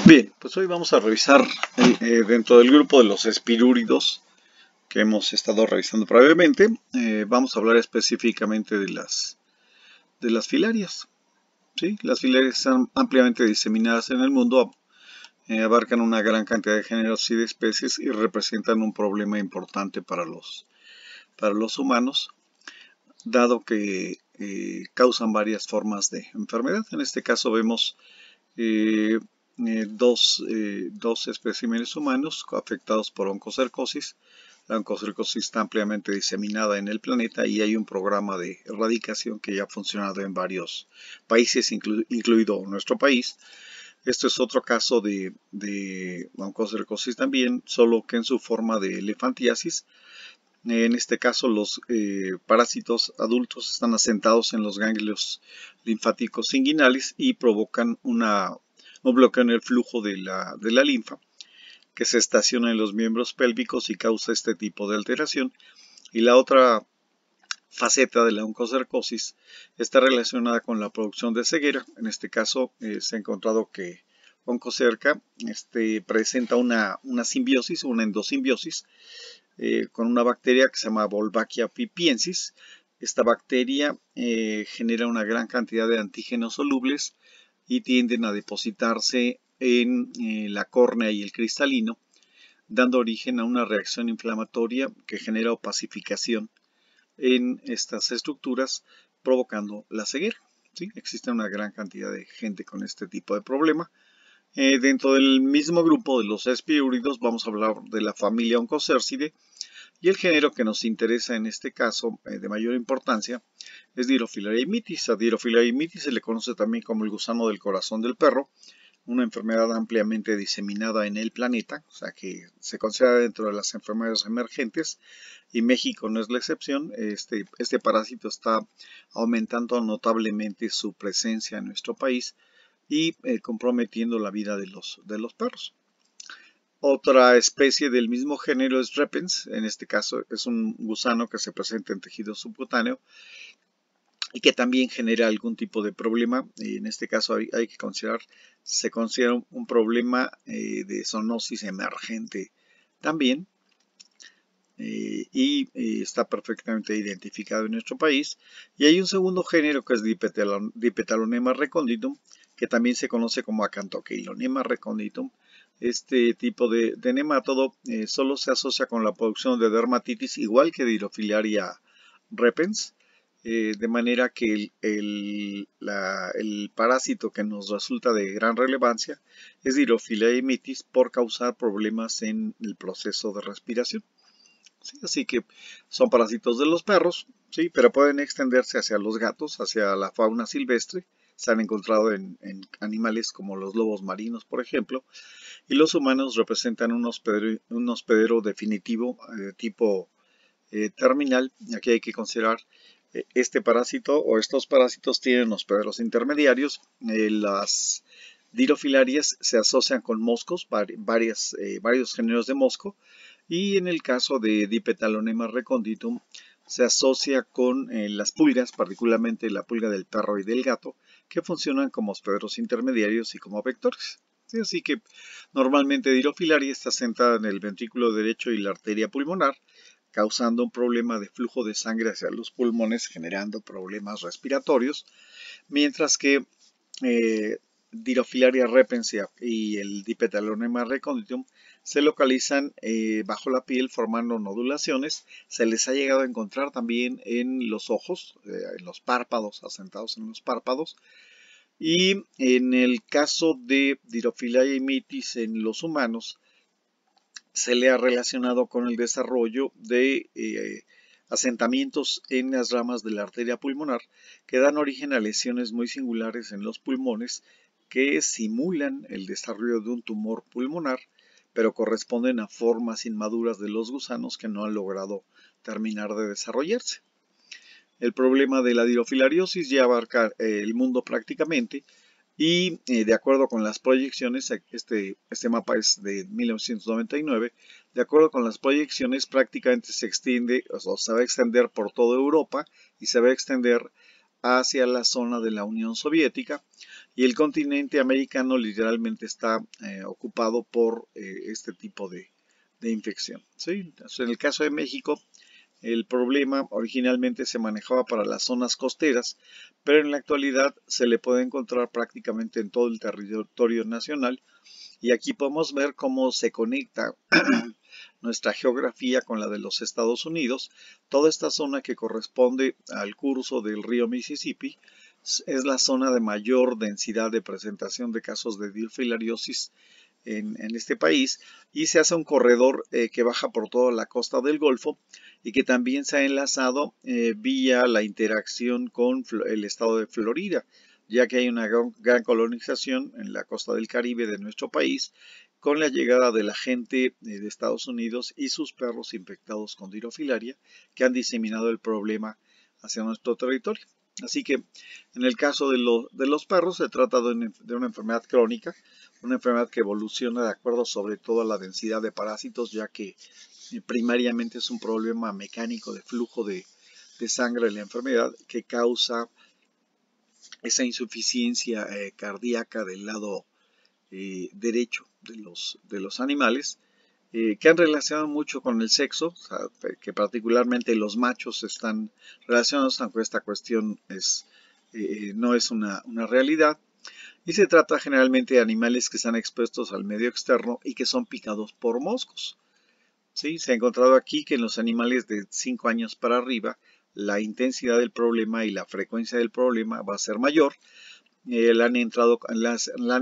Bien, pues hoy vamos a revisar dentro del grupo de los espirúridos que hemos estado revisando previamente. Vamos a hablar específicamente de las filarias. ¿Sí? Las filarias están ampliamente diseminadas en el mundo, abarcan una gran cantidad de géneros y de especies y representan un problema importante para los humanos, dado que causan varias formas de enfermedad. En este caso vemos eh, dos especímenes humanos afectados por oncocercosis. La oncocercosis está ampliamente diseminada en el planeta y hay un programa de erradicación que ya ha funcionado en varios países, incluido nuestro país. Este es otro caso de oncocercosis también, solo que en su forma de elefantiasis. En este caso, los parásitos adultos están asentados en los ganglios linfáticos inguinales y provocan un bloqueo en el flujo de la linfa, que se estaciona en los miembros pélvicos y causa este tipo de alteración. Y la otra faceta de la oncocercosis está relacionada con la producción de ceguera. En este caso, se ha encontrado que oncocerca presenta una simbiosis, una endosimbiosis, con una bacteria que se llama Wolbachia pipiensis. Esta bacteria genera una gran cantidad de antígenos solubles y tienden a depositarse en la córnea y el cristalino, dando origen a una reacción inflamatoria que genera opacificación en estas estructuras, provocando la ceguera. ¿Sí? Existe una gran cantidad de gente con este tipo de problema. Dentro del mismo grupo de los espirúridos vamos a hablar de la familia Onchocercidae, y el género que nos interesa en este caso de mayor importancia es Dirofilaria mitis. A Dirofilaria mitis se le conoce también como el gusano del corazón del perro, una enfermedad ampliamente diseminada en el planeta, o sea que se considera dentro de las enfermedades emergentes y México no es la excepción. Este parásito está aumentando notablemente su presencia en nuestro país y comprometiendo la vida de los perros. Otra especie del mismo género es repens. En este caso es un gusano que se presenta en tejido subcutáneo y que también genera algún tipo de problema. En este caso hay que se considera un problema de zoonosis emergente también, y está perfectamente identificado en nuestro país. Y hay un segundo género que es Dipetalonema reconditum, que también se conoce como Acanthocheilonema reconditum. Este tipo de nemátodo solo se asocia con la producción de dermatitis, igual que Dirofilaria repens, de manera que el parásito que nos resulta de gran relevancia es Dirofilaria mitis por causar problemas en el proceso de respiración. ¿Sí? Así que son parásitos de los perros, ¿sí? Pero pueden extenderse hacia los gatos, hacia la fauna silvestre. Se han encontrado en animales como los lobos marinos, por ejemplo, y los humanos representan un hospedero definitivo tipo terminal. Aquí hay que considerar este parásito o estos parásitos tienen hospederos intermediarios. Las dirofilarias se asocian con moscos, varios géneros de mosco, y en el caso de Dipetalonema reconditum se asocia con las pulgas, particularmente la pulga del perro y del gato, que funcionan como hospederos intermediarios y como vectores. ¿Sí? Así que normalmente Dirofilaria está sentada en el ventrículo derecho y la arteria pulmonar, causando un problema de flujo de sangre hacia los pulmones, generando problemas respiratorios, mientras que Dirofilaria repens y el Dipetalonema reconditum se localizan bajo la piel formando nodulaciones. Se les ha llegado a encontrar también en los ojos, en los párpados, asentados en los párpados. Y en el caso de Dirofilaria mitis en los humanos, se le ha relacionado con el desarrollo de asentamientos en las ramas de la arteria pulmonar que dan origen a lesiones muy singulares en los pulmones que simulan el desarrollo de un tumor pulmonar, pero corresponden a formas inmaduras de los gusanos que no han logrado terminar de desarrollarse. El problema de la dirofilariosis ya abarca el mundo prácticamente, y de acuerdo con las proyecciones, este mapa es de 1999, de acuerdo con las proyecciones prácticamente se extiende, o se va a extender por toda Europa y se va a extender hacia la zona de la Unión Soviética, y el continente americano literalmente está ocupado por este tipo de infección. ¿Sí? Entonces, en el caso de México, el problema originalmente se manejaba para las zonas costeras, pero en la actualidad se le puede encontrar prácticamente en todo el territorio nacional, y aquí podemos ver cómo se conecta nuestra geografía con la de los Estados Unidos. Toda esta zona que corresponde al curso del río Mississippi es la zona de mayor densidad de presentación de casos de difilariasis en este país, y se hace un corredor que baja por toda la costa del Golfo y que también se ha enlazado vía la interacción con el estado de Florida, ya que hay una gran colonización en la costa del Caribe de nuestro país con la llegada de la gente de Estados Unidos y sus perros infectados con dirofilaria, que han diseminado el problema hacia nuestro territorio. Así que en el caso de los perros se trata de una enfermedad crónica, una enfermedad que evoluciona de acuerdo sobre todo a la densidad de parásitos, ya que primariamente es un problema mecánico de flujo de sangre en la enfermedad que causa esa insuficiencia cardíaca del lado derecho de los animales, que han relacionado mucho con el sexo, o sea, que particularmente los machos están relacionados, aunque esta cuestión no es una realidad. Y se trata generalmente de animales que están expuestos al medio externo y que son picados por moscos. ¿Sí? Se ha encontrado aquí que en los animales de 5 años para arriba, la intensidad del problema y la frecuencia del problema va a ser mayor. La han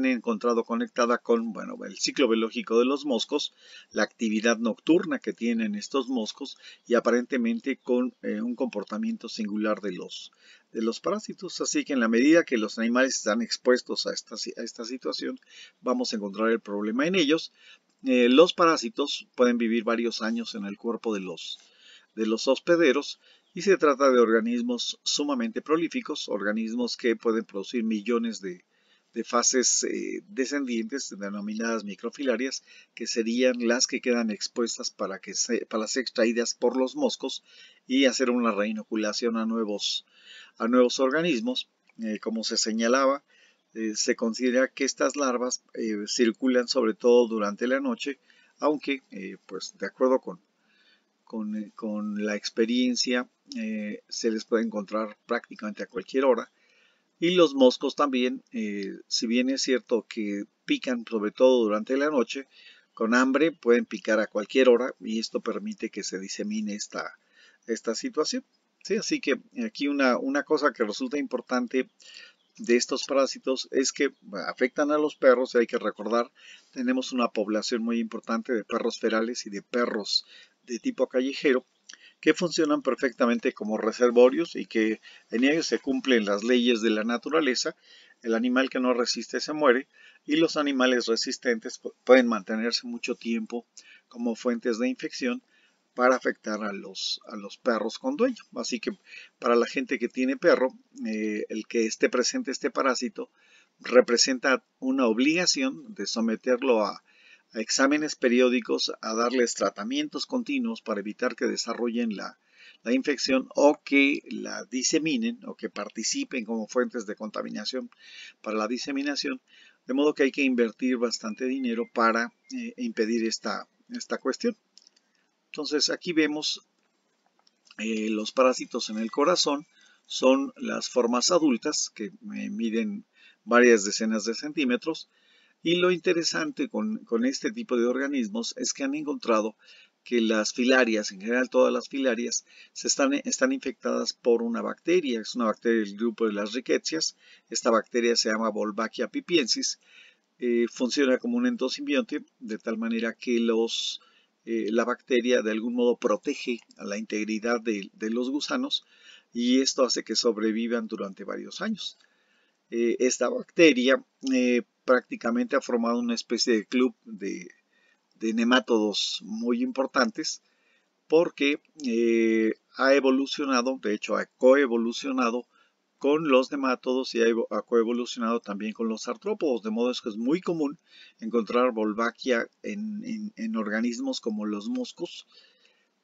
encontrado conectada con, bueno, el ciclo biológico de los moscos, la actividad nocturna que tienen estos moscos y aparentemente con un comportamiento singular de los parásitos. Así que en la medida que los animales están expuestos a esta situación, vamos a encontrar el problema en ellos. Los parásitos pueden vivir varios años en el cuerpo de los hospederos, y se trata de organismos sumamente prolíficos, organismos que pueden producir millones de fases descendientes denominadas microfilarias, que serían las que quedan expuestas para ser extraídas por los moscos y hacer una reinoculación a nuevos organismos. Como se señalaba, se considera que estas larvas circulan sobre todo durante la noche, aunque pues de acuerdo con la experiencia se les puede encontrar prácticamente a cualquier hora. Y los moscos también, si bien es cierto que pican sobre todo durante la noche, con hambre pueden picar a cualquier hora, y esto permite que se disemine esta situación. ¿Sí? Así que aquí una cosa que resulta importante de estos parásitos es que afectan a los perros, y hay que recordar, tenemos una población muy importante de perros ferales y de perros de tipo callejero que funcionan perfectamente como reservorios y que en ellos se cumplen las leyes de la naturaleza. El animal que no resiste se muere, y los animales resistentes pueden mantenerse mucho tiempo como fuentes de infección para afectar a los perros con dueño. Así que para la gente que tiene perro, el que esté presente este parásito representa una obligación de someterlo a exámenes periódicos, a darles tratamientos continuos para evitar que desarrollen la infección o que la diseminen o que participen como fuentes de contaminación para la diseminación. De modo que hay que invertir bastante dinero para impedir esta cuestión. Entonces aquí vemos los parásitos en el corazón. Son las formas adultas que miden varias decenas de centímetros, y lo interesante con este tipo de organismos es que han encontrado que las filarias, en general todas las filarias, están infectadas por una bacteria. Es una bacteria del grupo de las rickettsias. Esta bacteria se llama Wolbachia pipiensis. Funciona como un endosimbionte, de tal manera que la bacteria de algún modo protege a la integridad de los gusanos, y esto hace que sobrevivan durante varios años. Esta bacteria prácticamente ha formado una especie de club de nemátodos muy importantes, porque ha evolucionado, de hecho ha coevolucionado con los nemátodos, y ha coevolucionado también con los artrópodos, de modo que es muy común encontrar Wolbachia en organismos como los moscos.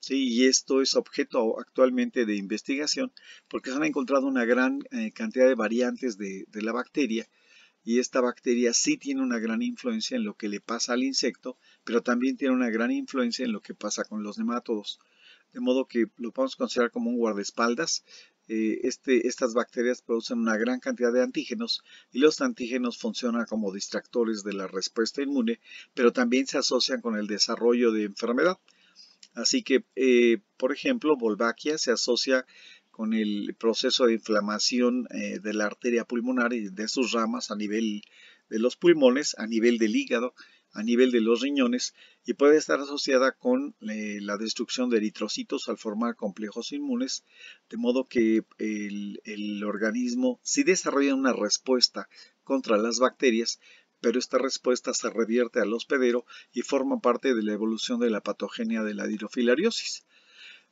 Sí, y esto es objeto actualmente de investigación porque se han encontrado una gran cantidad de variantes de la bacteria, y esta bacteria sí tiene una gran influencia en lo que le pasa al insecto, pero también tiene una gran influencia en lo que pasa con los nemátodos. De modo que lo podemos considerar como un guardaespaldas. Estas bacterias producen una gran cantidad de antígenos y los antígenos funcionan como distractores de la respuesta inmune, pero también se asocian con el desarrollo de enfermedad. Así que, por ejemplo, Wolbachia se asocia con el proceso de inflamación de la arteria pulmonar y de sus ramas a nivel de los pulmones, a nivel del hígado, a nivel de los riñones, y puede estar asociada con la destrucción de eritrocitos al formar complejos inmunes, de modo que el organismo sí desarrolla una respuesta contra las bacterias, pero esta respuesta se revierte al hospedero y forma parte de la evolución de la patogenia de la dirofilariosis.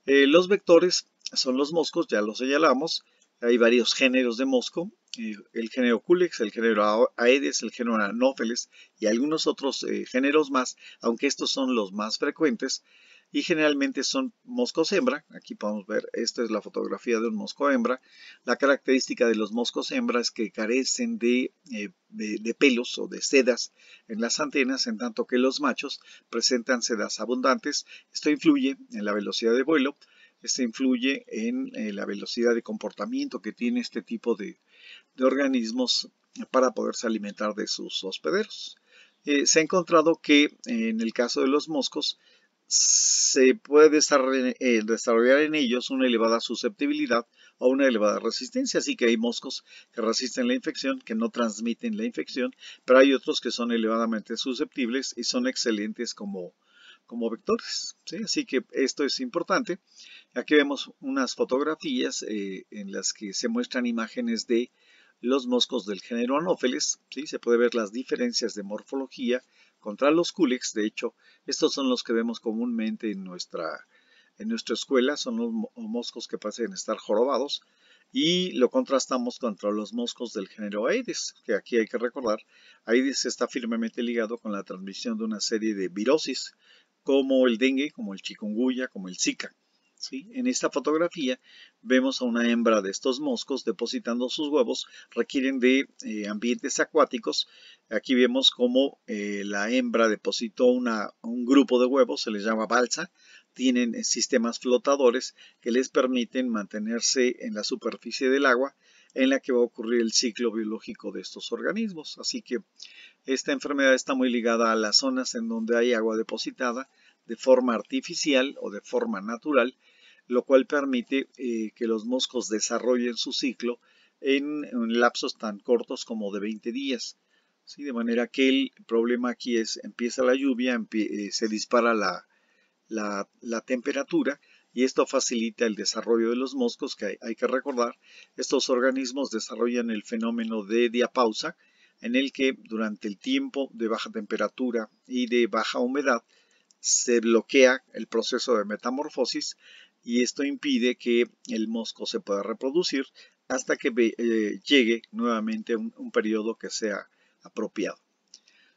Los vectores son los moscos, ya los señalamos. Hay varios géneros de mosco, el género Culex, el género Aedes, el género Anopheles y algunos otros géneros más, aunque estos son los más frecuentes y generalmente son moscos hembra. Aquí podemos ver, esta es la fotografía de un mosco hembra. La característica de los moscos hembra es que carecen de pelos o de sedas en las antenas, en tanto que los machos presentan sedas abundantes. Esto influye en la velocidad de vuelo, esto influye en la velocidad de comportamiento que tiene este tipo de organismos para poderse alimentar de sus hospederos. Se ha encontrado que en el caso de los moscos se puede desarrollar en ellos una elevada susceptibilidad o una elevada resistencia, así que hay moscos que resisten la infección, que no transmiten la infección, pero hay otros que son elevadamente susceptibles y son excelentes como vectores, ¿sí? Así que esto es importante. Aquí vemos unas fotografías en las que se muestran imágenes de los moscos del género Anopheles, ¿sí? Se puede ver las diferencias de morfología contra los Culex. De hecho, estos son los que vemos comúnmente en nuestra escuela, son los moscos que parecen estar jorobados, y lo contrastamos contra los moscos del género Aedes, que aquí hay que recordar, Aedes está firmemente ligado con la transmisión de una serie de virosis, como el dengue, como el chikungunya, como el Zika. ¿Sí? En esta fotografía vemos a una hembra de estos moscos depositando sus huevos, requieren de ambientes acuáticos. Aquí vemos cómo la hembra depositó un grupo de huevos, se les llama balsa, tienen sistemas flotadores que les permiten mantenerse en la superficie del agua en la que va a ocurrir el ciclo biológico de estos organismos. Así que esta enfermedad está muy ligada a las zonas en donde hay agua depositada de forma artificial o de forma natural, lo cual permite que los moscos desarrollen su ciclo en lapsos tan cortos como de 20 días. ¿Sí? De manera que el problema aquí es, empieza la lluvia, se dispara la temperatura y esto facilita el desarrollo de los moscos, que hay que recordar, estos organismos desarrollan el fenómeno de diapausa, en el que durante el tiempo de baja temperatura y de baja humedad se bloquea el proceso de metamorfosis y esto impide que el mosco se pueda reproducir hasta que llegue nuevamente un periodo que sea apropiado.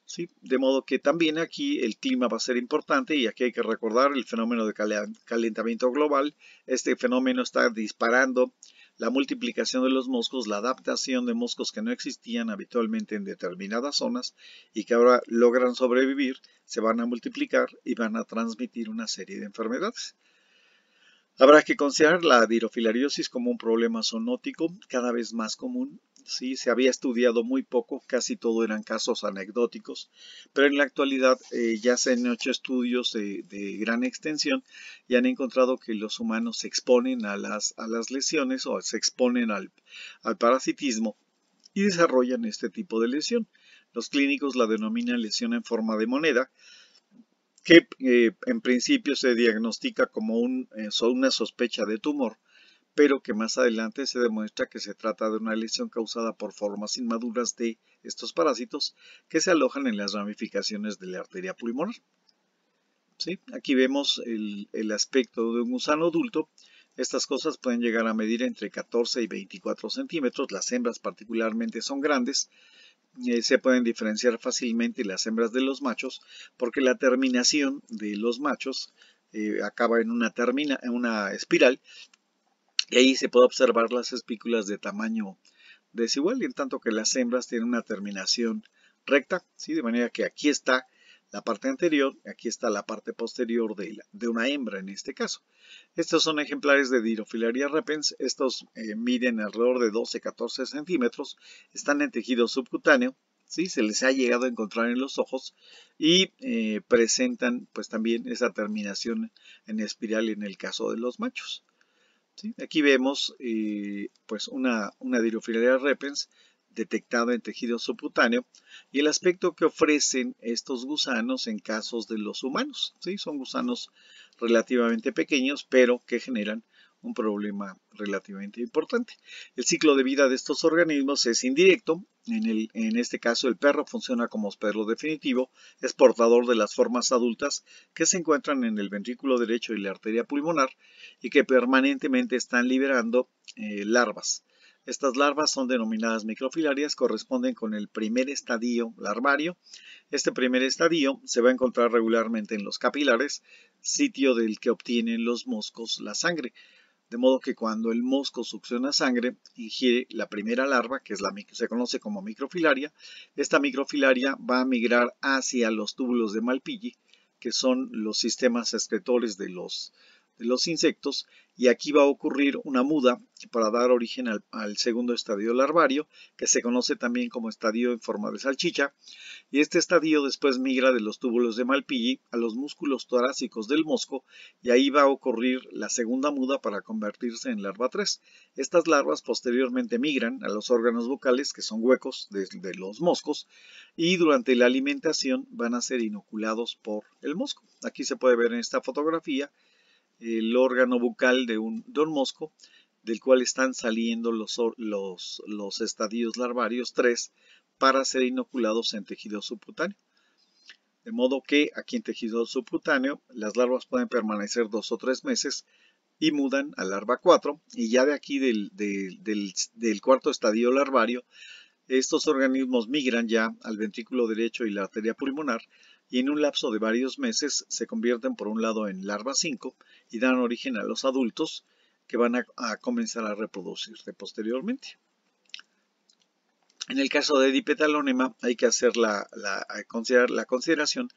¿Sí? De modo que también aquí el clima va a ser importante y aquí hay que recordar el fenómeno de calentamiento global. Este fenómeno está disparando la multiplicación de los moscos, la adaptación de moscos que no existían habitualmente en determinadas zonas y que ahora logran sobrevivir, se van a multiplicar y van a transmitir una serie de enfermedades. Habrá que considerar la dirofilariosis como un problema zoonótico cada vez más común. Sí, se había estudiado muy poco, casi todo eran casos anecdóticos, pero en la actualidad ya se han hecho estudios de gran extensión y han encontrado que los humanos se exponen a las lesiones o se exponen al parasitismo y desarrollan este tipo de lesión. Los clínicos la denominan lesión en forma de moneda, que en principio se diagnostica como una sospecha de tumor, pero que más adelante se demuestra que se trata de una lesión causada por formas inmaduras de estos parásitos que se alojan en las ramificaciones de la arteria pulmonar. ¿Sí? Aquí vemos el aspecto de un gusano adulto. Estas cosas pueden llegar a medir entre 14 y 24 centímetros, las hembras particularmente son grandes. Se pueden diferenciar fácilmente las hembras de los machos porque la terminación de los machos acaba en una espiral y ahí se puede observar las espículas de tamaño desigual, en tanto que las hembras tienen una terminación recta, ¿sí? De manera que aquí está la parte anterior, aquí está la parte posterior de una hembra en este caso. Estos son ejemplares de Dirofilaria repens. Estos miden alrededor de 12-14 centímetros, están en tejido subcutáneo, ¿sí? Se les ha llegado a encontrar en los ojos y presentan pues también esa terminación en espiral en el caso de los machos. ¿Sí? Aquí vemos pues una Dirofilaria repens detectada en tejido subcutáneo y el aspecto que ofrecen estos gusanos en casos de los humanos. ¿Sí? Son gusanos relativamente pequeños, pero que generan un problema relativamente importante. El ciclo de vida de estos organismos es indirecto. En este caso, el perro funciona como hospedero definitivo, es portador de las formas adultas que se encuentran en el ventrículo derecho y la arteria pulmonar y que permanentemente están liberando larvas. Estas larvas son denominadas microfilarias, corresponden con el primer estadio larvario. Este primer estadio se va a encontrar regularmente en los capilares, sitio del que obtienen los moscos la sangre. De modo que cuando el mosco succiona sangre, ingiere la primera larva, que se conoce como microfilaria. Esta microfilaria va a migrar hacia los túbulos de Malpighi, que son los sistemas excretores de los insectos, y aquí va a ocurrir una muda para dar origen al segundo estadio larvario, que se conoce también como estadio en forma de salchicha, y este estadio después migra de los túbulos de Malpighi a los músculos torácicos del mosco, y ahí va a ocurrir la segunda muda para convertirse en larva 3. Estas larvas posteriormente migran a los órganos vocales, que son huecos de los moscos, y durante la alimentación van a ser inoculados por el mosco. Aquí se puede ver en esta fotografía el órgano bucal de un mosco, del cual están saliendo los estadios larvarios 3 para ser inoculados en tejido subcutáneo. De modo que aquí en tejido subcutáneo las larvas pueden permanecer 2 o 3 meses y mudan a larva 4, y ya de aquí del cuarto estadio larvario, estos organismos migran ya al ventrículo derecho y la arteria pulmonar, y en un lapso de varios meses se convierten por un lado en larva 5 y dan origen a los adultos que van a comenzar a reproducirse posteriormente. En el caso de Dipetalonema hay que hacer la consideración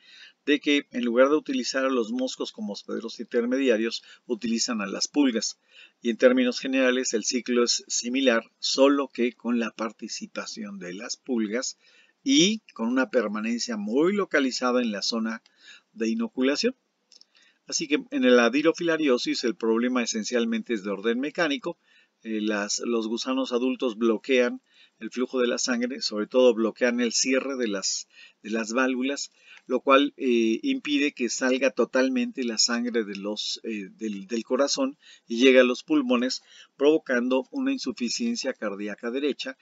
de que en lugar de utilizar a los moscos como hospederos intermediarios, utilizan a las pulgas. Y en términos generales el ciclo es similar, solo que con la participación de las pulgas y con una permanencia muy localizada en la zona de inoculación. Así que en la dirofilariosis el problema esencialmente es de orden mecánico. Los gusanos adultos bloquean el flujo de la sangre, sobre todo bloquean el cierre de las válvulas, lo cual impide que salga totalmente la sangre del corazón y llegue a los pulmones, provocando una insuficiencia cardíaca derecha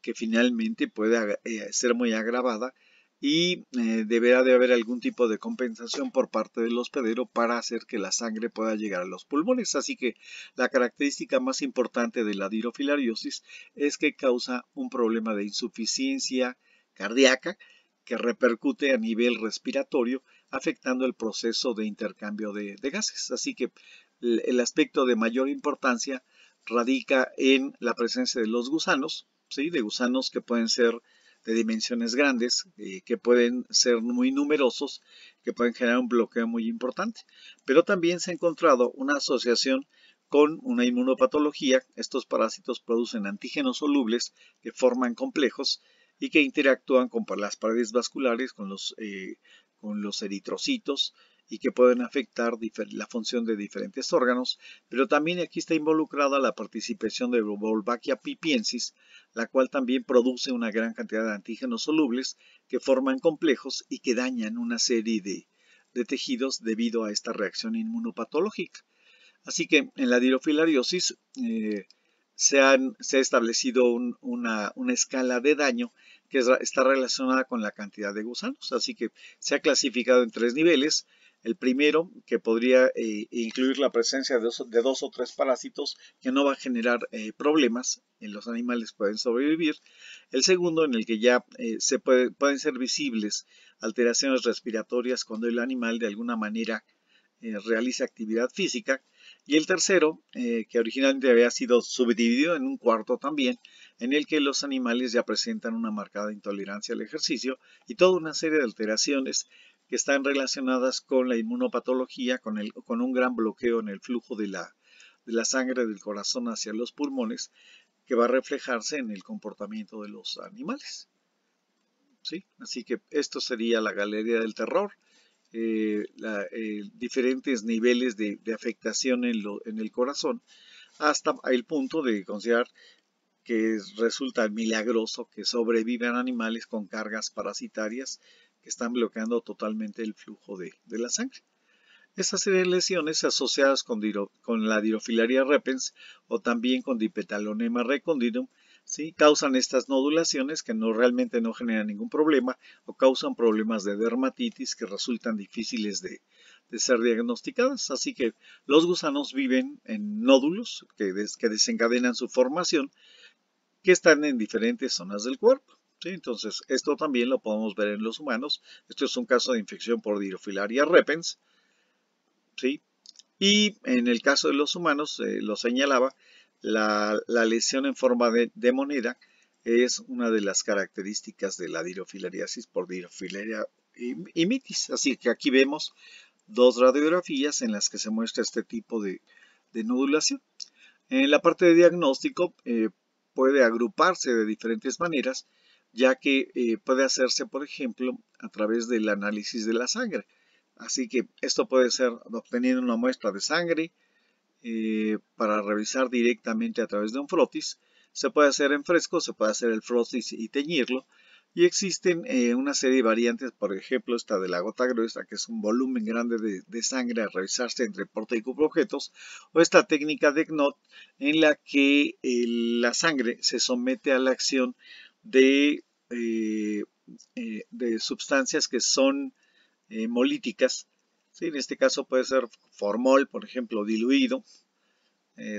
que finalmente puede ser muy agravada y deberá de haber algún tipo de compensación por parte del hospedero para hacer que la sangre pueda llegar a los pulmones. Así que la característica más importante de la dirofilariosis es que causa un problema de insuficiencia cardíaca que repercute a nivel respiratorio, afectando el proceso de intercambio de gases. Así que el aspecto de mayor importancia radica en la presencia de los gusanos, ¿sí? De gusanos que pueden ser de dimensiones grandes, que pueden ser muy numerosos, que pueden generar un bloqueo muy importante. Pero también se ha encontrado una asociación con una inmunopatología. Estos parásitos producen antígenos solubles que forman complejos y que interactúan con las paredes vasculares, con los eritrocitos, y que pueden afectar la función de diferentes órganos, pero también aquí está involucrada la participación de Wolbachia pipiensis, la cual también produce una gran cantidad de antígenos solubles que forman complejos y que dañan una serie de tejidos debido a esta reacción inmunopatológica. Así que en la dirofilariosis se ha establecido una escala de daño que está relacionada con la cantidad de gusanos. Así que se ha clasificado en 3 niveles. El primero, que podría incluir la presencia de 2 o 3 parásitos, que no va a generar problemas, en los animales pueden sobrevivir. El segundo, en el que ya pueden ser visibles alteraciones respiratorias cuando el animal de alguna manera realiza actividad física. Y el tercero, que originalmente había sido subdividido en un cuarto también, en el que los animales ya presentan una marcada intolerancia al ejercicio y toda una serie de alteraciones que están relacionadas con la inmunopatología, con un gran bloqueo en el flujo de la sangre del corazón hacia los pulmones, que va a reflejarse en el comportamiento de los animales. ¿Sí? Así que esto sería la galería del terror, diferentes niveles de afectación en el corazón, hasta el punto de considerar que resulta milagroso que sobrevivan animales con cargas parasitarias que están bloqueando totalmente el flujo de la sangre. Estas serie de lesiones asociadas con la Dirofilaria repens o también con Dipetalonema recondilum, ¿sí? Causan estas nodulaciones que realmente no generan ningún problema o causan problemas de dermatitis que resultan difíciles de ser diagnosticadas. Así que los gusanos viven en nódulos que desencadenan su formación, que están en diferentes zonas del cuerpo. ¿Sí? Entonces, esto también lo podemos ver en los humanos. Esto es un caso de infección por Dirofilaria repens. ¿Sí? Y en el caso de los humanos, lo señalaba, la lesión en forma de moneda es una de las características de la dirofilariasis por Dirofilaria imitis. Así que aquí vemos dos radiografías en las que se muestra este tipo de nodulación. En la parte de diagnóstico puede agruparse de diferentes maneras, ya que puede hacerse, por ejemplo, a través del análisis de la sangre. Así que esto puede ser obteniendo una muestra de sangre para revisar directamente a través de un frotis. Se puede hacer en fresco, se puede hacer el frotis y teñirlo. Y existen una serie de variantes, por ejemplo esta de la gota gruesa, que es un volumen grande de sangre a revisarse entre porta y objetos, o esta técnica de Knott en la que la sangre se somete a la acción de sustancias que son hemolíticas. ¿Sí? En este caso puede ser formol, por ejemplo, diluido.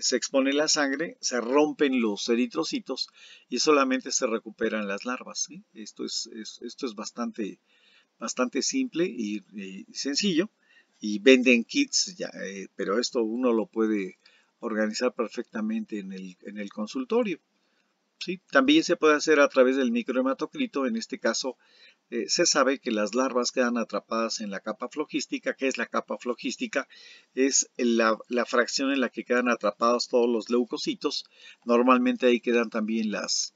Se expone la sangre, se rompen los eritrocitos y solamente se recuperan las larvas. ¿Sí? Esto es bastante simple y sencillo. Y venden kits, ya, pero esto uno lo puede organizar perfectamente en el consultorio. ¿Sí? También se puede hacer a través del microhematocrito. En este caso se sabe que las larvas quedan atrapadas en la capa flojística. ¿Qué es la capa flojística? Es la fracción en la que quedan atrapados todos los leucocitos. Normalmente ahí quedan también las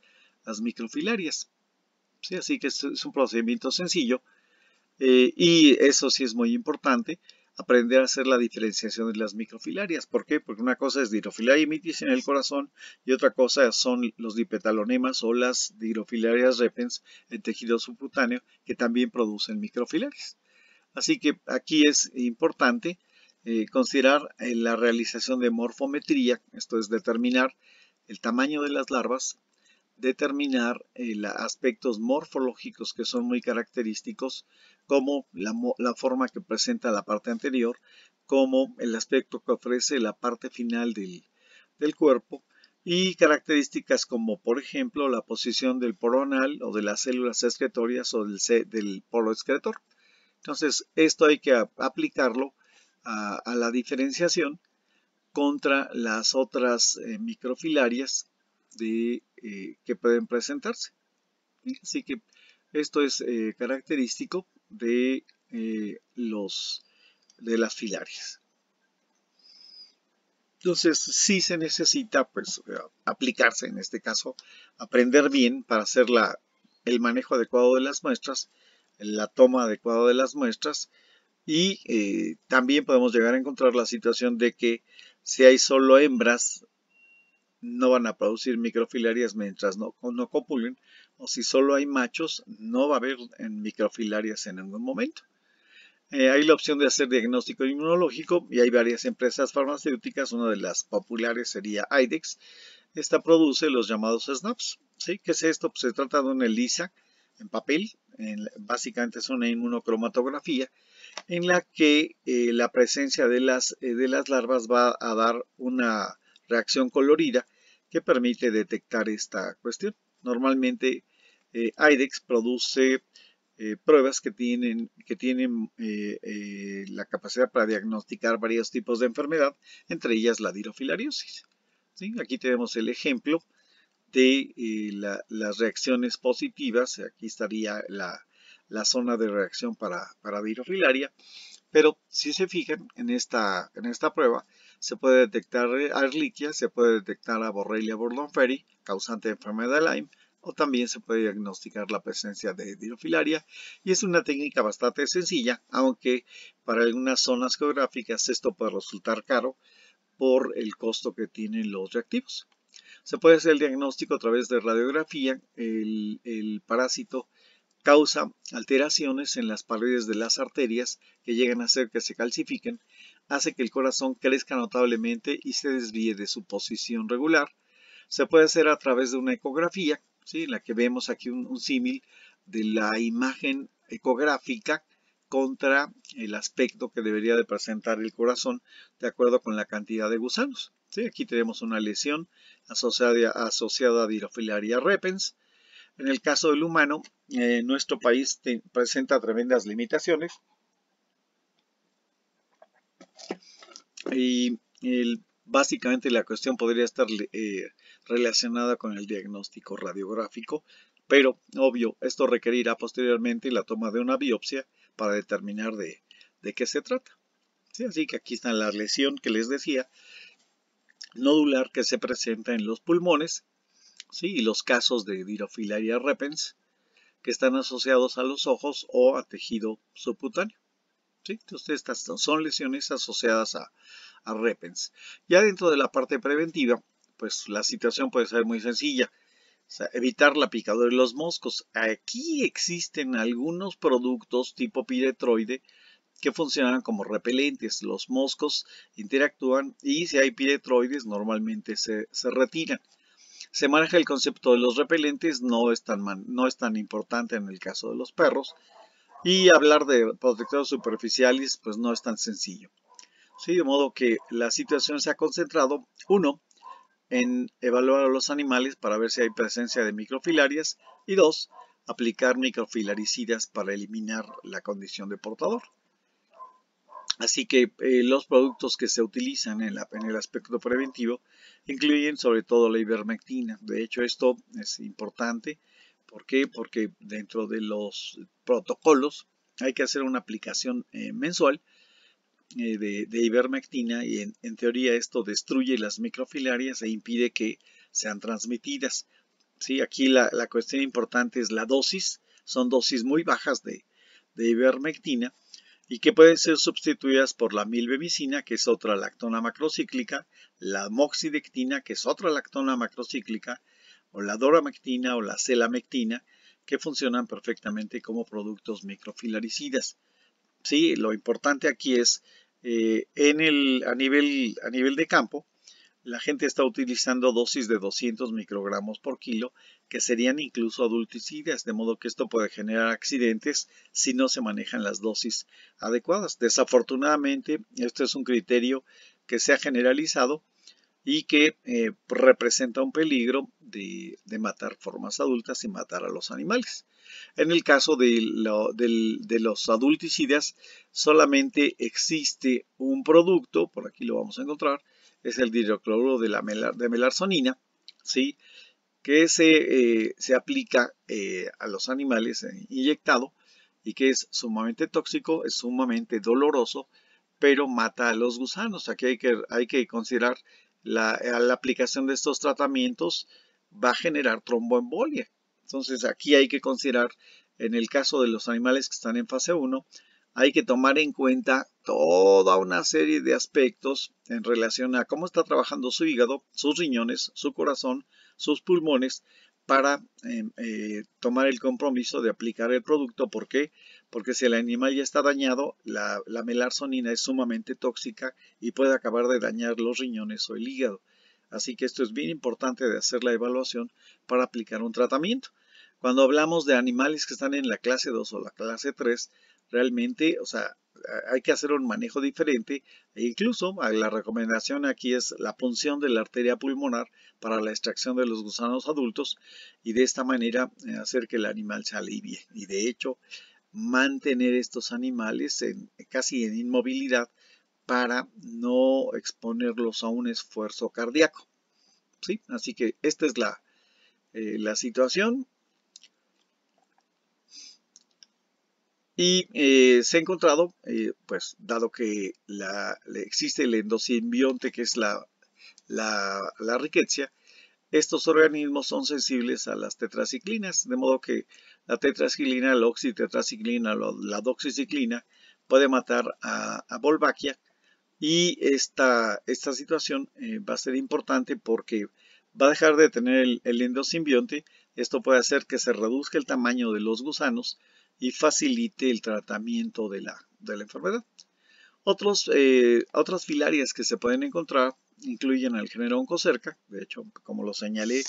microfilarias. ¿Sí? Así que es un procedimiento sencillo. Y eso sí es muy importante, aprender a hacer la diferenciación de las microfilarias. ¿Por qué? Porque una cosa es Dirofilaria imitis en el corazón y otra cosa son los dipetalonemas o las Dirofilarias repens en tejido subcutáneo, que también producen microfilarias. Así que aquí es importante considerar la realización de morfometría, esto es determinar el tamaño de las larvas, determinar aspectos morfológicos que son muy característicos, como la forma que presenta la parte anterior, como el aspecto que ofrece la parte final del cuerpo, y características como, por ejemplo, la posición del poro anal o de las células excretorias o del poro excretor. Entonces, esto hay que aplicarlo a la diferenciación contra las otras microfilarias que pueden presentarse. Así que esto es característico de las filarias. Entonces sí se necesita pues aplicarse, en este caso, aprender bien para hacer el manejo adecuado de las muestras, la toma adecuada de las muestras, y también podemos llegar a encontrar la situación de que si hay solo hembras, no van a producir microfilarias mientras no copulen, o si solo hay machos, no va a haber microfilarias en ningún momento. Hay la opción de hacer diagnóstico inmunológico y hay varias empresas farmacéuticas. Una de las populares sería IDEXX. Esta produce los llamados SNAPs. ¿Sí? ¿Qué es esto? Pues se trata de una ELISA en papel. Básicamente es una inmunocromatografía en la que la presencia de las larvas va a dar una reacción colorida que permite detectar esta cuestión. Normalmente IDEXX produce pruebas que tienen la capacidad para diagnosticar varios tipos de enfermedad, entre ellas la dirofilariosis. ¿Sí? Aquí tenemos el ejemplo de las reacciones positivas. Aquí estaría la zona de reacción para dirofilaria. Pero si se fijan en esta prueba, se puede detectar Ehrlichia, se puede detectar a Borrelia burgdorferi, causante de enfermedad de Lyme, o también se puede diagnosticar la presencia de dirofilaria. Y es una técnica bastante sencilla, aunque para algunas zonas geográficas esto puede resultar caro por el costo que tienen los reactivos. Se puede hacer el diagnóstico a través de radiografía. El parásito causa alteraciones en las paredes de las arterias que llegan a hacer que se calcifiquen, hace que el corazón crezca notablemente y se desvíe de su posición regular. Se puede hacer a través de una ecografía, ¿sí? En la que vemos aquí un símil de la imagen ecográfica contra el aspecto que debería de presentar el corazón de acuerdo con la cantidad de gusanos. ¿Sí? Aquí tenemos una lesión asociada a Dirofilaria repens. En el caso del humano, nuestro país presenta tremendas limitaciones y básicamente la cuestión podría estar relacionada con el diagnóstico radiográfico, pero obvio, esto requerirá posteriormente la toma de una biopsia para determinar de qué se trata. ¿Sí? Así que aquí está la lesión que les decía, nodular, que se presenta en los pulmones, ¿sí? Y los casos de Dirofilaria repens que están asociados a los ojos o a tejido subcutáneo. ¿Sí? Entonces estas son lesiones asociadas a repens. Ya dentro de la parte preventiva, pues la situación puede ser muy sencilla. O sea, evitar la picadura de los moscos. Aquí existen algunos productos tipo piretroide que funcionan como repelentes. Los moscos interactúan y si hay piretroides normalmente se retiran. Se maneja el concepto de los repelentes, no es tan importante en el caso de los perros. Y hablar de protectores superficiales pues no es tan sencillo. Sí, de modo que la situación se ha concentrado, uno, en evaluar a los animales para ver si hay presencia de microfilarias y dos, aplicar microfilaricidas para eliminar la condición de portador. Así que los productos que se utilizan en el aspecto preventivo incluyen sobre todo la ivermectina. De hecho, esto es importante. ¿Por qué? Porque dentro de los protocolos hay que hacer una aplicación mensual de ivermectina y en teoría esto destruye las microfilarias e impide que sean transmitidas. ¿Sí? Aquí la cuestión importante es la dosis. Son dosis muy bajas de ivermectina y que pueden ser sustituidas por la milbemicina, que es otra lactona macrocíclica, la moxidectina, que es otra lactona macrocíclica, o la doramectina o la celamectina, que funcionan perfectamente como productos microfilaricidas. Sí, lo importante aquí es a nivel de campo, la gente está utilizando dosis de 200 microgramos por kilo, que serían incluso adulticidas, de modo que esto puede generar accidentes si no se manejan las dosis adecuadas. Desafortunadamente, este es un criterio que se ha generalizado y que representa un peligro de matar formas adultas y matar a los animales. En el caso de los adulticidas, solamente existe un producto, por aquí lo vamos a encontrar, es el dihidrocloruro de melarsonina, ¿sí? Que se aplica a los animales inyectado y que es sumamente tóxico, es sumamente doloroso, pero mata a los gusanos. Aquí hay que considerar la aplicación de estos tratamientos va a generar tromboembolia. Entonces aquí hay que considerar, en el caso de los animales que están en fase 1, hay que tomar en cuenta toda una serie de aspectos en relación a cómo está trabajando su hígado, sus riñones, su corazón, sus pulmones, para tomar el compromiso de aplicar el producto. ¿Por qué? Porque si el animal ya está dañado, la melarsonina es sumamente tóxica y puede acabar de dañar los riñones o el hígado. Así que esto es bien importante de hacer la evaluación para aplicar un tratamiento. Cuando hablamos de animales que están en la clase 2 o la clase 3, realmente, o sea, hay que hacer un manejo diferente e incluso la recomendación aquí es la punción de la arteria pulmonar para la extracción de los gusanos adultos y de esta manera hacer que el animal se alivie. Y de hecho, mantener estos animales casi en inmovilidad para no exponerlos a un esfuerzo cardíaco. ¿Sí? Así que esta es la situación. Y se ha encontrado, pues dado que existe el endosimbionte, que es la riqueza, estos organismos son sensibles a las tetraciclinas, de modo que la tetraciclina, la oxitetraciclina, la doxiciclina puede matar a Wolbachia, y esta situación va a ser importante porque va a dejar de tener el endosimbionte. Esto puede hacer que se reduzca el tamaño de los gusanos y facilite el tratamiento de la enfermedad. Otras filarias que se pueden encontrar incluyen al género Onchocerca. De hecho, como lo señalé,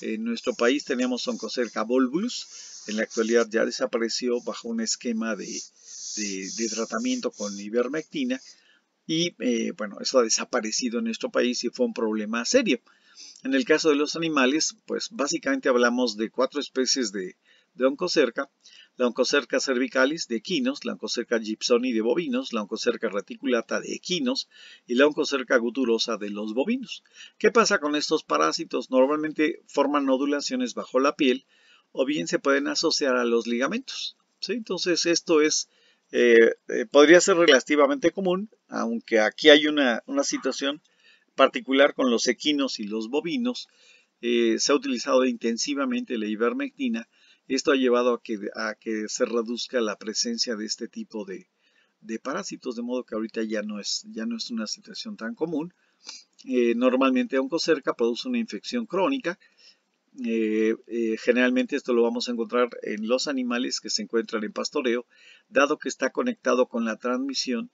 en nuestro país teníamos Onchocerca volvulus. En la actualidad ya desapareció bajo un esquema de tratamiento con ivermectina. Y bueno, eso ha desaparecido en nuestro país y fue un problema serio. En el caso de los animales, pues básicamente hablamos de 4 especies de Onchocerca: la Onchocerca cervicalis de equinos, la Onchocerca gibsoni de bovinos, la Onchocerca reticulata de equinos y la Onchocerca guturosa de los bovinos. ¿Qué pasa con estos parásitos? Normalmente forman nodulaciones bajo la piel o bien se pueden asociar a los ligamentos, ¿sí? Entonces esto podría ser relativamente común, aunque aquí hay una situación particular con los equinos y los bovinos. Se ha utilizado intensivamente la ivermectina. Esto ha llevado a que se reduzca la presencia de este tipo de parásitos, de modo que ahorita ya no es una situación tan común. Normalmente Onchocerca produce una infección crónica. Generalmente esto lo vamos a encontrar en los animales que se encuentran en pastoreo, dado que está conectado con la transmisión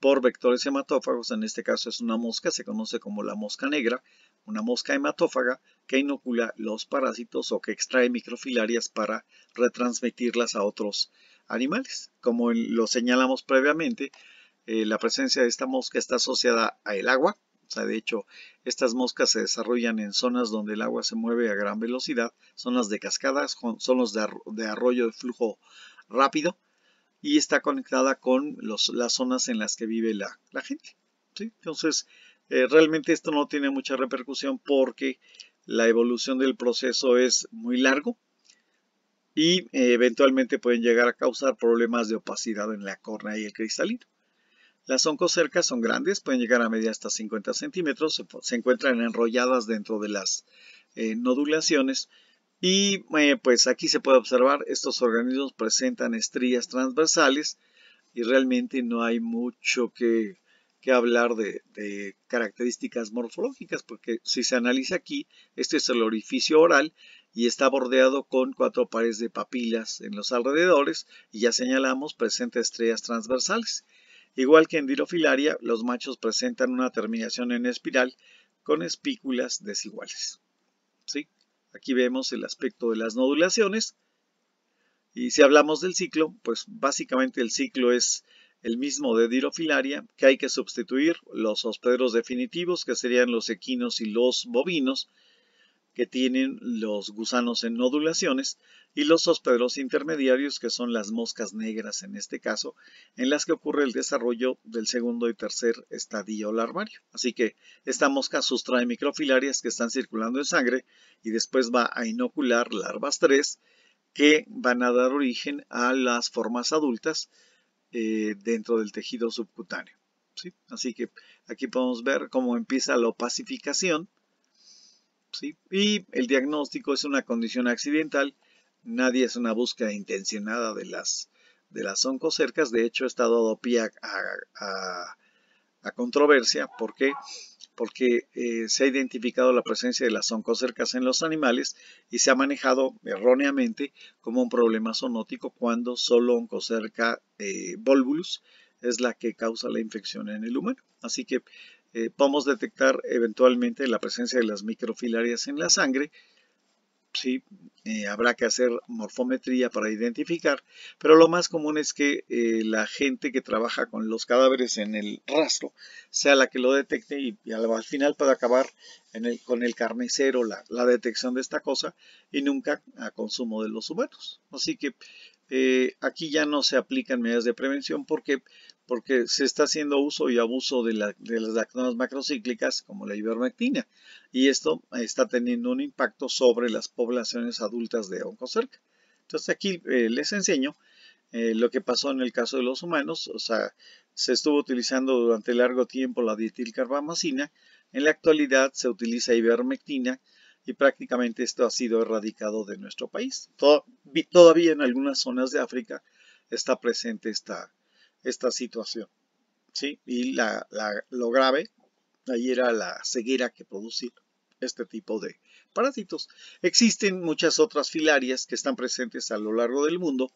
por vectores hematófagos. En este caso es una mosca, se conoce como la mosca negra, una mosca hematófaga que inocula los parásitos o que extrae microfilarias para retransmitirlas a otros animales. Como lo señalamos previamente, la presencia de esta mosca está asociada al agua. O sea, de hecho, estas moscas se desarrollan en zonas donde el agua se mueve a gran velocidad, zonas de cascadas, zonas de arroyo de flujo rápido, y está conectada con las zonas en las que vive la gente, ¿sí? Entonces, realmente esto no tiene mucha repercusión porque la evolución del proceso es muy largo y eventualmente pueden llegar a causar problemas de opacidad en la córnea y el cristalino. Las oncocercas son grandes, pueden llegar a medir hasta 50 centímetros, se encuentran enrolladas dentro de las nodulaciones. Y pues aquí se puede observar, estos organismos presentan estrías transversales y realmente no hay mucho que hablar de características morfológicas, porque si se analiza aquí, este es el orificio oral y está bordeado con 4 pares de papilas en los alrededores, y ya señalamos, presenta estrías transversales. Igual que en Dirofilaria, los machos presentan una terminación en espiral con espículas desiguales, ¿sí? Aquí vemos el aspecto de las nodulaciones. Y si hablamos del ciclo, pues básicamente el ciclo es el mismo de Dirofilaria, que hay que sustituir los hospederos definitivos, que serían los equinos y los bovinos, que tienen los gusanos en nodulaciones, y los hospederos intermediarios, que son las moscas negras en este caso, en las que ocurre el desarrollo del segundo y tercer estadio larvario. Así que esta mosca sustrae microfilarias que están circulando en sangre y después va a inocular larvas 3 que van a dar origen a las formas adultas dentro del tejido subcutáneo, ¿sí? Así que aquí podemos ver cómo empieza la opacificación, ¿sí? Y el diagnóstico es una condición accidental. Nadie es una búsqueda intencionada de las oncocercas. De hecho, está dado pie a controversia. ¿Por qué? Porque se ha identificado la presencia de las oncocercas en los animales y se ha manejado erróneamente como un problema zoonótico, cuando solo Onchocerca volvulus es la que causa la infección en el humano. Así que podemos detectar eventualmente la presencia de las microfilarias en la sangre. Sí, habrá que hacer morfometría para identificar, pero lo más común es que la gente que trabaja con los cadáveres en el rastro sea la que lo detecte, y al final puede acabar con el carnicero la detección de esta cosa y nunca a consumo de los humanos. Así que Aquí ya no se aplican medidas de prevención porque se está haciendo uso y abuso de las lactonas macrocíclicas como la ivermectina, y esto está teniendo un impacto sobre las poblaciones adultas de oncocerca. Entonces aquí les enseño lo que pasó en el caso de los humanos. O sea, se estuvo utilizando durante largo tiempo la dietilcarbamazina. En la actualidad se utiliza ivermectina y prácticamente esto ha sido erradicado de nuestro país. Todavía en algunas zonas de África está presente esta situación, ¿sí? Y lo grave ahí era la ceguera que producía este tipo de parásitos. Existen muchas otras filarias que están presentes a lo largo del mundo,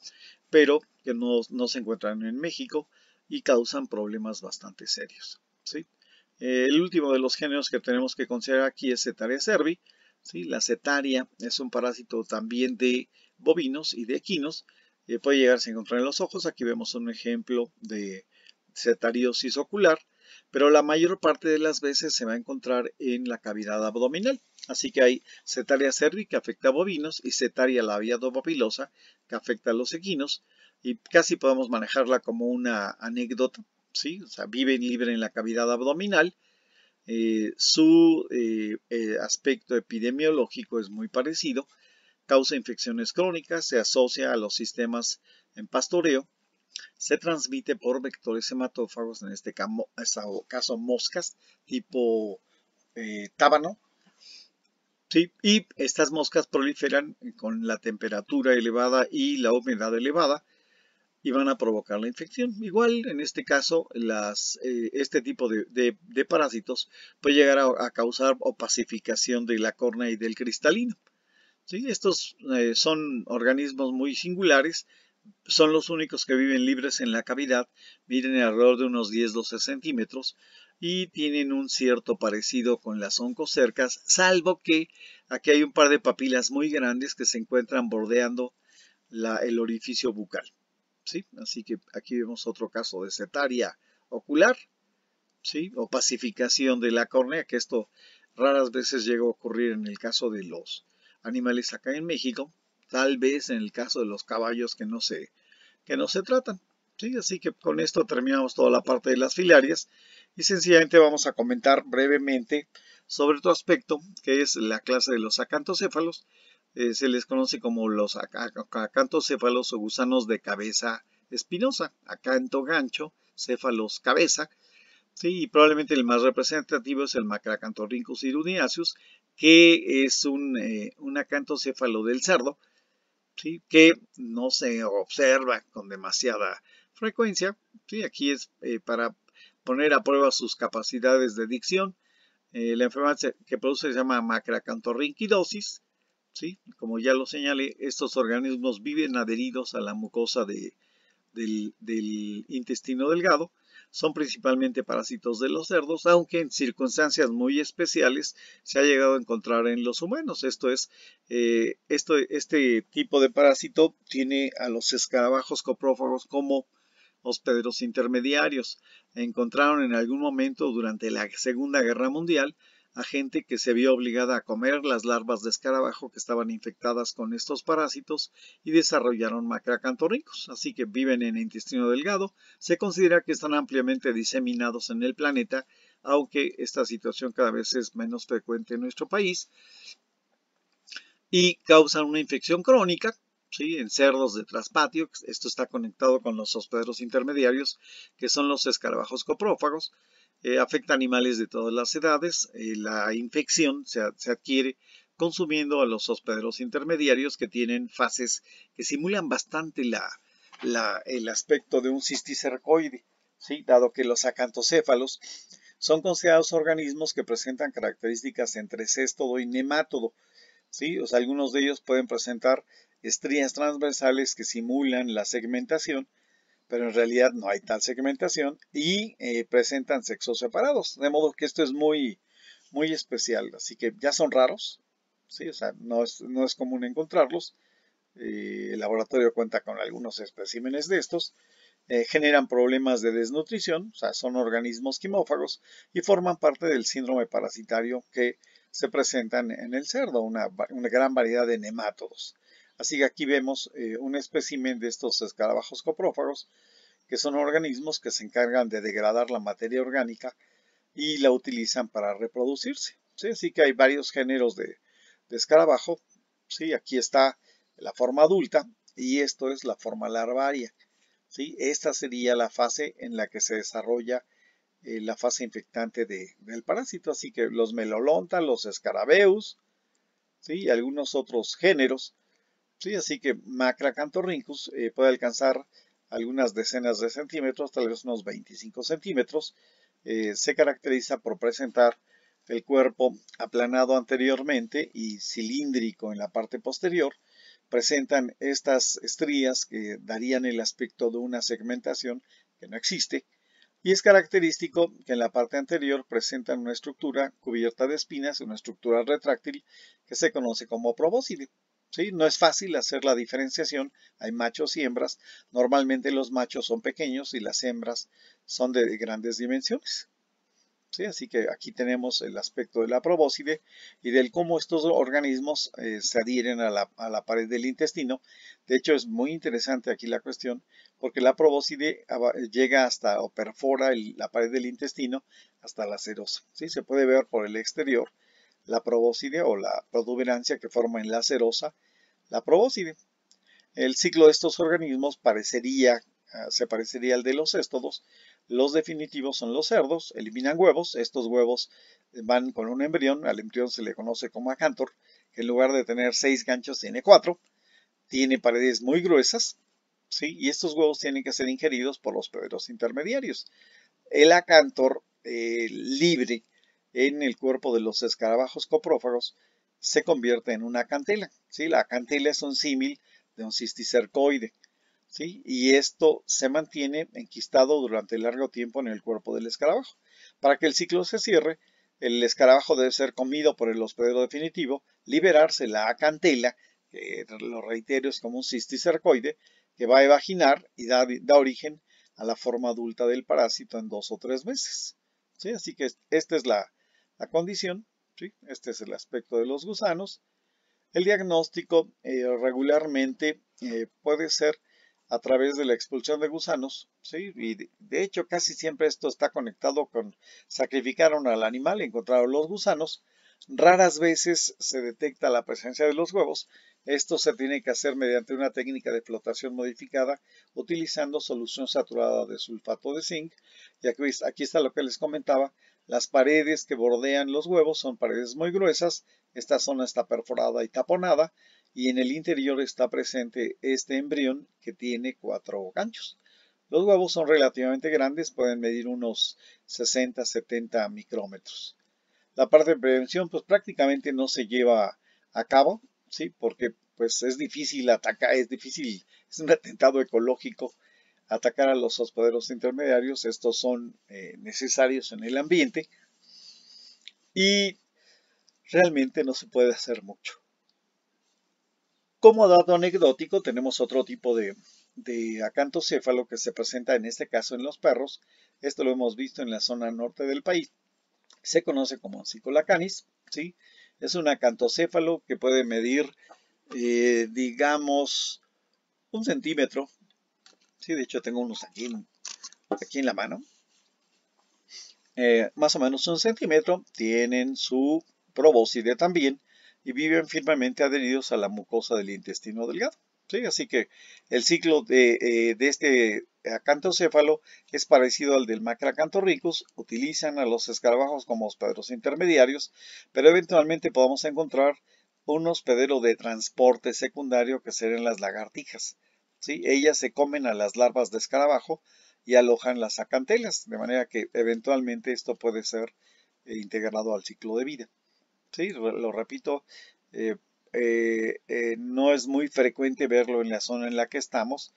pero que no se encuentran en México y causan problemas bastante serios, ¿sí? El último de los géneros que tenemos que considerar aquí es Setaria cervi, ¿sí? La setaria es un parásito también de bovinos y de equinos. Puede llegarse a encontrar en los ojos. Aquí vemos un ejemplo de cetariosis ocular, pero la mayor parte de las veces se va a encontrar en la cavidad abdominal. Así que hay Setaria cervi, que afecta a bovinos, y Setaria labiadopapilosa, que afecta a los equinos, y casi podemos manejarla como una anécdota, ¿sí? O sea, vive libre en la cavidad abdominal. Su aspecto epidemiológico es muy parecido, causa infecciones crónicas, se asocia a los sistemas en pastoreo, se transmite por vectores hematófagos, en este caso moscas tipo tábano, ¿sí? Y estas moscas proliferan con la temperatura elevada y la humedad elevada y van a provocar la infección. Igual, en este caso, este tipo de parásitos puede llegar a causar opacificación de la córnea y del cristalino, ¿sí? Estos son organismos muy singulares, son los únicos que viven libres en la cavidad, miden alrededor de unos 10-12 centímetros y tienen un cierto parecido con las oncocercas, salvo que aquí hay un par de papilas muy grandes que se encuentran bordeando el orificio bucal, ¿sí? Así que aquí vemos otro caso de setaria ocular, ¿sí? O pacificación de la córnea, que esto raras veces llega a ocurrir en el caso de los animales acá en México, tal vez en el caso de los caballos que no se tratan, ¿sí? Así que con esto terminamos toda la parte de las filarias y sencillamente vamos a comentar brevemente sobre otro aspecto, que es la clase de los acantocéfalos. Se les conoce como los acantocéfalos o gusanos de cabeza espinosa, acanto gancho, céfalos cabeza, ¿sí? Y probablemente el más representativo es el Macracanthorhynchus iridiaceus, que es un acantocéfalo del cerdo, ¿sí? Que no se observa con demasiada frecuencia, ¿sí? Aquí es para poner a prueba sus capacidades de dicción. La enfermedad que produce se llama macracanthorrhinquidosis, ¿sí? Como ya lo señalé, estos organismos viven adheridos a la mucosa del intestino delgado. Son principalmente parásitos de los cerdos, aunque en circunstancias muy especiales se ha llegado a encontrar en los humanos. Esto es, este tipo de parásito tiene a los escarabajos coprófagos como hospederos intermediarios. Encontraron en algún momento durante la Segunda Guerra Mundial a gente que se vio obligada a comer las larvas de escarabajo que estaban infectadas con estos parásitos y desarrollaron macracanthorhynchus. Así que viven en el intestino delgado. Se considera que están ampliamente diseminados en el planeta, aunque esta situación cada vez es menos frecuente en nuestro país, y causan una infección crónica, ¿sí? En cerdos de traspatio. Esto está conectado con los hospederos intermediarios, que son los escarabajos coprófagos. Afecta a animales de todas las edades. La infección se adquiere consumiendo a los hospederos intermediarios, que tienen fases que simulan bastante el aspecto de un cisticercoide, ¿sí? Dado que los acantocéfalos son considerados organismos que presentan características entre céstodo y nemátodo, ¿sí? O sea, algunos de ellos pueden presentar estrías transversales que simulan la segmentación, pero en realidad no hay tal segmentación, y presentan sexos separados, de modo que esto es muy, muy especial. Así que ya son raros, ¿sí? O sea, no es común encontrarlos. El laboratorio cuenta con algunos especímenes de estos. Generan problemas de desnutrición, o sea, son organismos quimófagos y forman parte del síndrome parasitario que se presentan en el cerdo, una gran variedad de nemátodos. Así que aquí vemos un espécimen de estos escarabajos coprófagos, que son organismos que se encargan de degradar la materia orgánica y la utilizan para reproducirse. ¿Sí? Así que hay varios géneros de escarabajo. ¿Sí? Aquí está la forma adulta y esto es la forma larvaria. ¿Sí? Esta sería la fase en la que se desarrolla la fase infectante del parásito. Así que los Melolonta, los Scarabeus, ¿sí? Y algunos otros géneros. ¿Sí? Así que Macracanthoryncus puede alcanzar algunas decenas de centímetros, tal vez unos 25 centímetros. Se caracteriza por presentar el cuerpo aplanado anteriormente y cilíndrico en la parte posterior. Presentan estas estrías que darían el aspecto de una segmentación que no existe. Y es característico que en la parte anterior presentan una estructura cubierta de espinas, una estructura retráctil que se conoce como probóscide. ¿Sí? No es fácil hacer la diferenciación, hay machos y hembras. Normalmente los machos son pequeños y las hembras son de grandes dimensiones. ¿Sí? Así que aquí tenemos el aspecto de la probóscide y del cómo estos organismos se adhieren a la pared del intestino. De hecho, es muy interesante aquí la cuestión porque la probóscide llega hasta o perfora la pared del intestino hasta la serosa. ¿Sí? Se puede ver por el exterior la probóscide o la protuberancia que forma en la serosa la probóscide. El ciclo de estos organismos se parecería al de los céstodos. Los definitivos son los cerdos, eliminan huevos. Estos huevos van con un embrión, al embrión se le conoce como acántor, que en lugar de tener 6 ganchos tiene 4, tiene paredes muy gruesas, ¿sí? Y estos huevos tienen que ser ingeridos por los pederos intermediarios. El acántor libre en el cuerpo de los escarabajos coprófagos se convierte en una acantela, ¿sí? La acantela es un símil de un cisticercoide, ¿sí? Y esto se mantiene enquistado durante largo tiempo en el cuerpo del escarabajo. Para que el ciclo se cierre, el escarabajo debe ser comido por el hospedero definitivo, liberarse la acantela, que lo reitero es como un cisticercoide, que va a evaginar y da origen a la forma adulta del parásito en 2 o 3 meses. ¿Sí? Así que esta es la condición, ¿sí? Este es el aspecto de los gusanos. El diagnóstico regularmente puede ser a través de la expulsión de gusanos, ¿sí? Y de hecho casi siempre esto está conectado con sacrificaron al animal, encontraron los gusanos. Raras veces se detecta la presencia de los huevos. Esto se tiene que hacer mediante una técnica de flotación modificada utilizando solución saturada de sulfato de zinc. Y aquí está lo que les comentaba. Las paredes que bordean los huevos son paredes muy gruesas. Esta zona está perforada y taponada y en el interior está presente este embrión que tiene 4 ganchos. Los huevos son relativamente grandes, pueden medir unos 60-70 micrómetros. La parte de prevención pues prácticamente no se lleva a cabo, ¿sí? Porque pues es difícil atacar, es un atentado ecológico atacar a los hospederos intermediarios. Estos son necesarios en el ambiente y realmente no se puede hacer mucho. Como dato anecdótico, tenemos otro tipo de acantocéfalo que se presenta en este caso en los perros. Esto lo hemos visto en la zona norte del país. Se conoce como Cicola canis, ¿sí? Es un acantocéfalo que puede medir, digamos, 1 centímetro. Sí, de hecho tengo unos aquí en la mano. Más o menos 1 centímetro. Tienen su probóscide también y viven firmemente adheridos a la mucosa del intestino delgado. ¿Sí? Así que el ciclo de este acantocéfalo es parecido al del Macracanthoryncus. Utilizan a los escarabajos como hospederos intermediarios, pero eventualmente podemos encontrar un hospedero de transporte secundario que serían las lagartijas. ¿Sí? Ellas se comen a las larvas de escarabajo y alojan las acantelas, de manera que eventualmente esto puede ser integrado al ciclo de vida. Sí, lo repito, no es muy frecuente verlo en la zona en la que estamos.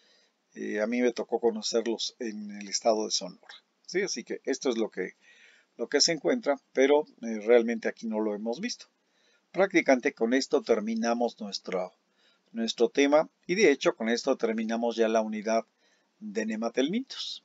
A mí me tocó conocerlos en el estado de Sonora. Sí, así que esto es lo que se encuentra, pero realmente aquí no lo hemos visto. Prácticamente con esto terminamos nuestro tema y de hecho con esto terminamos ya la unidad de Nematelmintos.